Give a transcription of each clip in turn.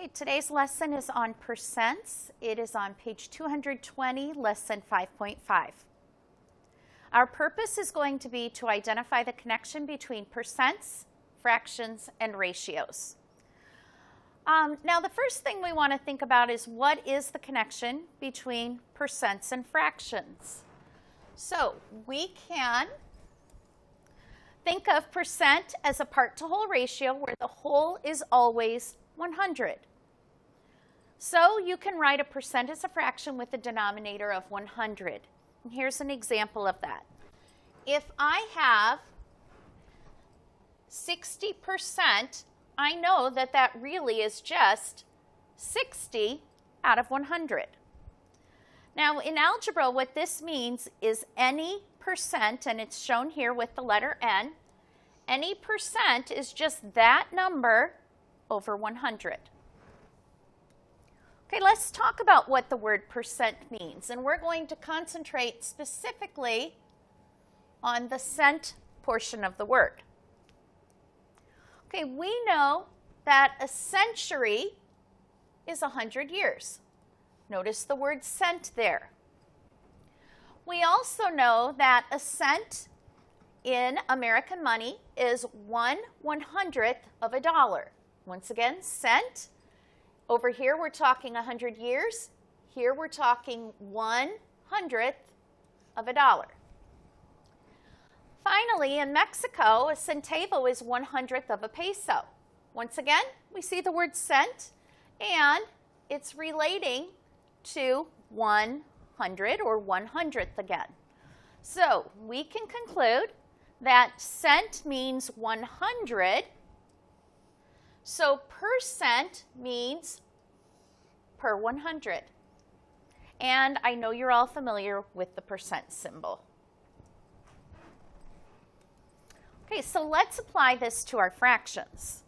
Okay, today's lesson is on percents. It is on page 220, lesson 5.5. Our purpose is going to be to identify the connection between percents, fractions, and ratios. Now, the first thing we want to think about is what is the connection between percents and fractions? So we can think of percent as a part-to-whole ratio where the whole is always 100. So you can write a percent as a fraction with a denominator of 100. And here's an example of that. If I have 60%, I know that that really is just 60 out of 100. Now in algebra, what this means is any percent, and it's shown here with the letter N, any percent is just that number over 100. Okay, let's talk about what the word percent means, and we're going to concentrate specifically on the cent portion of the word. Okay, we know that a century is 100 years. Notice the word cent there. We also know that a cent in American money is 1/100th of a dollar. Once again, cent. Over here we're talking 100 years. Here we're talking 1/100th of a dollar. Finally, in Mexico, a centavo is 1/100th of a peso. Once again, we see the word cent, and it's relating to 100 or 100th again. So we can conclude that cent means 100. So percent means per 100. And I know you're all familiar with the percent symbol. Okay, so let's apply this to our fractions.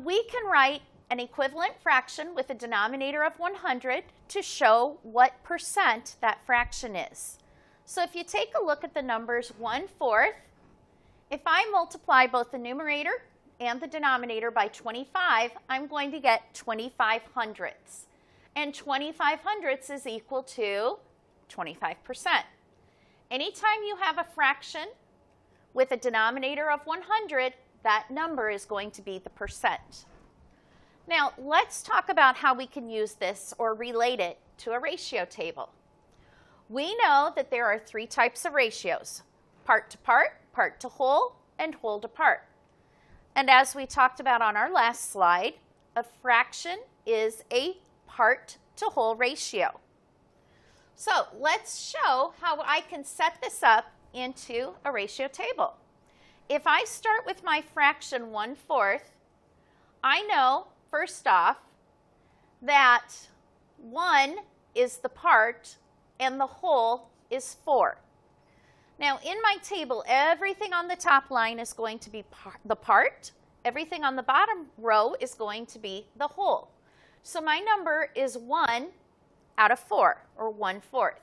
We can write an equivalent fraction with a denominator of 100 to show what percent that fraction is. So if you take a look at the numbers 1/4, if I multiply both the numerator and the denominator by 25, I'm going to get 25 hundredths. And 25 hundredths is equal to 25%. Anytime you have a fraction with a denominator of 100, that number is going to be the percent. Now, let's talk about how we can use this or relate it to a ratio table. We know that there are three types of ratios: part to whole, and whole to part. And as we talked about on our last slide, a fraction is a part to whole ratio. So let's show how I can set this up into a ratio table. If I start with my fraction 1/4, I know, first off, that 1 is the part and the whole is 4. Now, in my table, everything on the top line is going to be the part. Everything on the bottom row is going to be the whole. So my number is 1/4, or 1/4.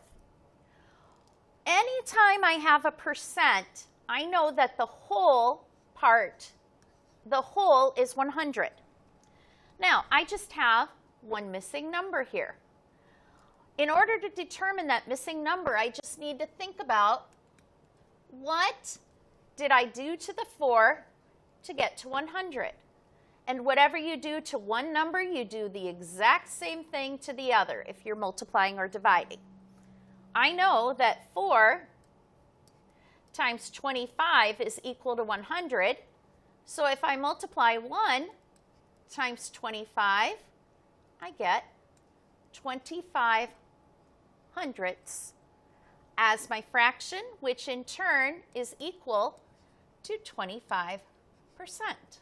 Anytime I have a percent, I know that the whole is 100. Now, I just have one missing number here. In order to determine that missing number, I just need to think about what did I do to the 4 to get to 100? And whatever you do to one number, you do the exact same thing to the other if you're multiplying or dividing. I know that 4 times 25 is equal to 100. So if I multiply 1 times 25, I get 25 hundredths as my fraction, which in turn is equal to 25%.